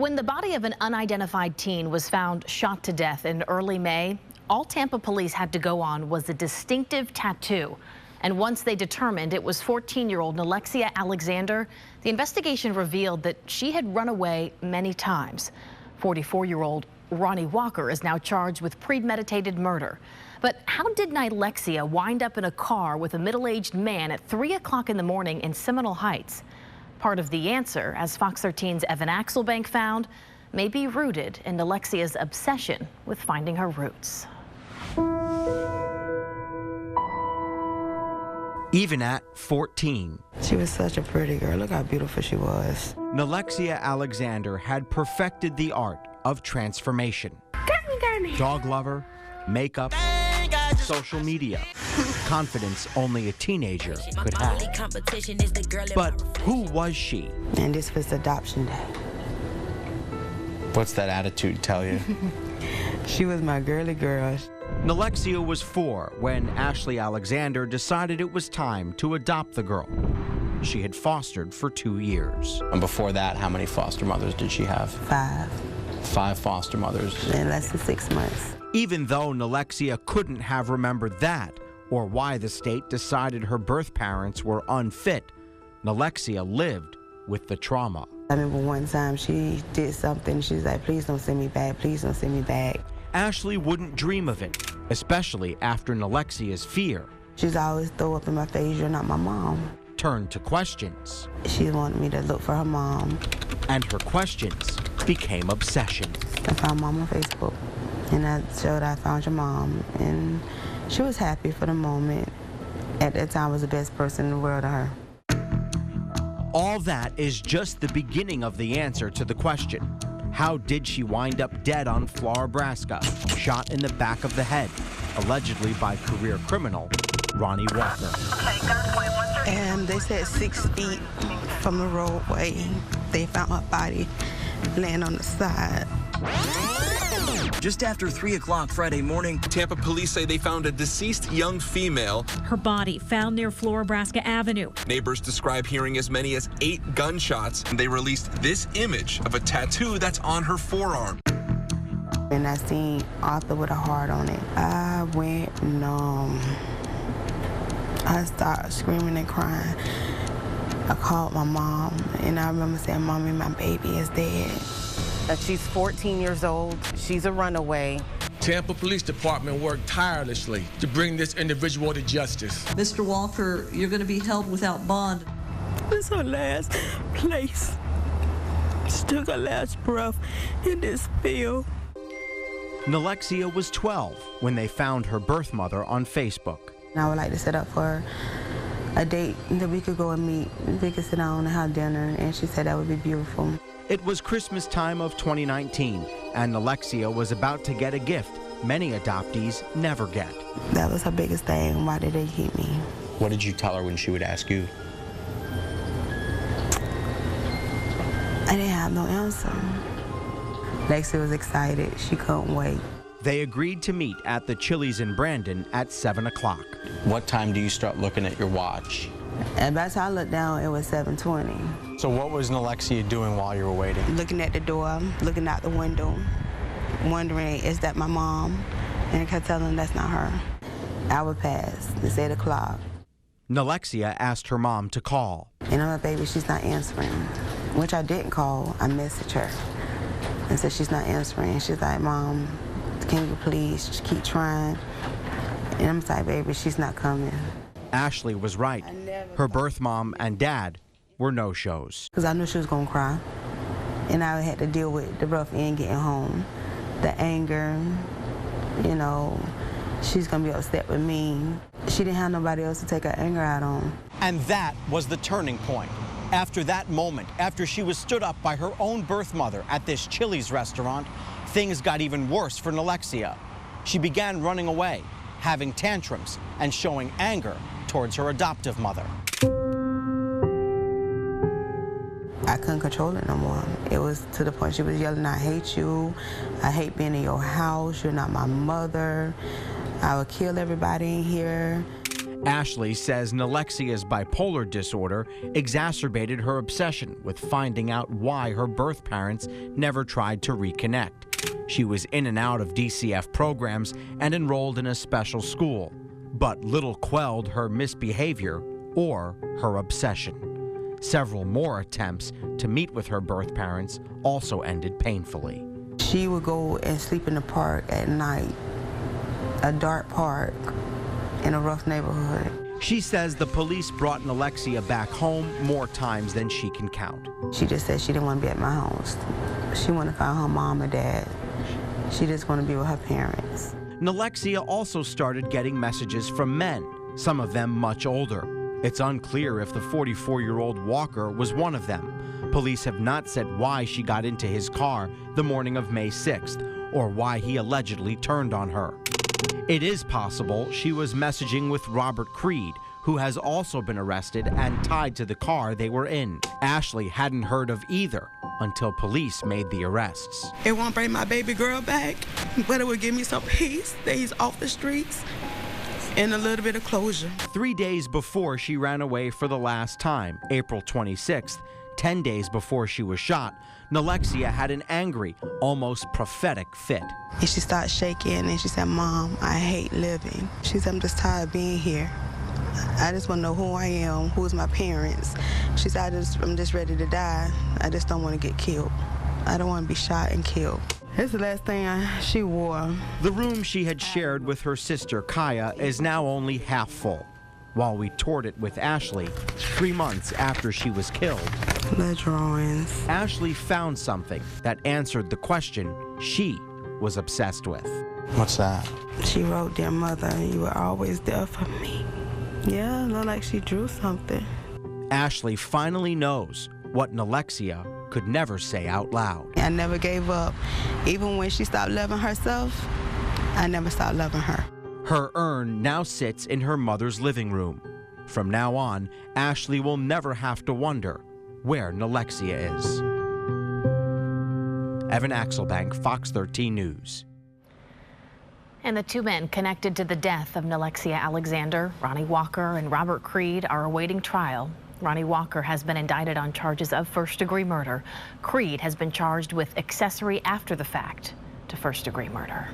When the body of an unidentified teen was found shot to death in early May, all Tampa police had to go on was a distinctive tattoo. And once they determined it was 14-year-old Nilexia Alexander, the investigation revealed that she had run away many times. 44-year-old Ronny Walker is now charged with premeditated murder. But how did Nilexia wind up in a car with a middle-aged man at 3 o'clock in the morning in Seminole Heights? Part of the answer, as Fox 13's Evan Axelbank found, may be rooted in Nilexia's obsession with finding her roots. Even at 14. She was such a pretty girl. Look how beautiful she was. Nilexia Alexander had perfected the art of transformation. Dog lover, makeup, social media. Confidence only a teenager could have. But who was she? And this was adoption day. What's that attitude tell you? She was my girly girl. Nilexia was 4 when Ashley Alexander decided it was time to adopt the girl. She had fostered for 2 years. And before that, how many foster mothers did she have? 5. 5 foster mothers. In less than 6 months. Even though Nilexia couldn't have remembered that or why the state decided her birth parents were unfit, Nilexia lived with the trauma. I remember one time she did something. She's like, please don't send me back. Please don't send me back. Ashley wouldn't dream of it, especially after Nilexia's fear. She's always throw up in my face, you're not my mom. Turned to questions. She wanted me to look for her mom. And her questions became obsession. I found mom on Facebook, and I showed I found your mom, and she was happy for the moment. At that time, I was the best person in the world to her. All that is just the beginning of the answer to the question. How did she wind up dead on Floribraska, shot in the back of the head, allegedly by career criminal Ronny Walker? And they said 6 feet from the roadway, they found her body laying on the side. Just after 3 o'clock Friday morning, Tampa police say they found a deceased young female. Her body found near Floribraska Avenue. Neighbors describe hearing as many as 8 gunshots, and they released this image of a tattoo that's on her forearm. And I seen Arthur with a heart on it. I went numb. I started screaming and crying. I called my mom, and I remember saying, Mommy, my baby is dead. She's 14 years old. She's a runaway. Tampa Police Department worked tirelessly to bring this individual to justice. Mr. Walker, you're going to be held without bond. This is her last place. She took her last breath in this field. Nilexia was 12 when they found her birth mother on Facebook. I would like to set up for a date that we could go and meet. We could sit down and have dinner, and she said that would be beautiful. It was Christmas time of 2019, and Nilexia was about to get a gift many adoptees never get. That was her biggest thing. Why did they keep me? What did you tell her when she would ask you? I didn't have no answer. Lexia was excited. She couldn't wait. They agreed to meet at the Chili's in Brandon at 7 o'clock. What time do you start looking at your watch? And by the time I looked down, it was 7:20. So what was Nilexia doing while you were waiting? Looking at the door, looking out the window, wondering, is that my mom? And I kept telling them that's not her. Hour passed. It's 8 o'clock. Nilexia asked her mom to call. And I'm like, baby, she's not answering. Which I didn't call. I messaged her and said she's not answering. She's like, Mom, can you please just keep trying? And I'm like, baby, she's not coming. Ashley was right. Her birth mom and dad were no-shows. Because I knew she was going to cry. And I had to deal with the rough end getting home. The anger, you know, she's going to be upset with me. She didn't have nobody else to take her anger out on. And that was the turning point. After that moment, after she was stood up by her own birth mother at this Chili's restaurant, things got even worse for Nilexia. She began running away, having tantrums, and showing anger towards her adoptive mother. I couldn't control it no more. It was to the point she was yelling, I hate you. I hate being in your house. You're not my mother. I would kill everybody in here. Ashley says Nilexia's bipolar disorder exacerbated her obsession with finding out why her birth parents never tried to reconnect. She was in and out of DCF programs and enrolled in a special school, but little quelled her misbehavior or her obsession. Several more attempts to meet with her birth parents also ended painfully. She would go and sleep in the park at night, a dark park in a rough neighborhood. She says the police brought Nilexia back home more times than she can count. She just said she didn't want to be at my house. She wanted to find her mom or dad. She just wanted to be with her parents. Nilexia also started getting messages from men, some of them much older. It's unclear if the 44-year-old Walker was one of them. Police have not said why she got into his car the morning of May 6th or why he allegedly turned on her. It is possible she was messaging with Robert Creed, who has also been arrested and tied to the car they were in. Ashley hadn't heard of either until police made the arrests. It won't bring my baby girl back, but it would give me some peace that he's off the streets and a little bit of closure. 3 days before she ran away for the last time, April 26th, 10 days before she was shot, Nilexia had an angry, almost prophetic fit. And she started shaking and she said, "Mom, I hate living." She said, "I'm just tired of being here. I just want to know who I am, who's my parents." She said, I'm just ready to die. I just don't want to get killed. I don't want to be shot and killed." That's the last thing she wore. The room she had shared with her sister, Kaya, is now only half full. While we toured it with Ashley 3 months after she was killed, the drawings. Ashley found something that answered the question she was obsessed with. What's that? She wrote, "Dear mother, you were always there for me." Yeah, it looked like she drew something. Ashley finally knows what Nilexia could never say out loud. I never gave up. Even when she stopped loving herself, I never stopped loving her. Her urn now sits in her mother's living room. From now on, Ashley will never have to wonder where Nilexia is. Evan Axelbank, Fox 13 News. And the two men connected to the death of Nilexia Alexander, Ronny Walker and Robert Creed, are awaiting trial. Ronny Walker has been indicted on charges of first-degree murder. Creed has been charged with accessory after the fact to first-degree murder.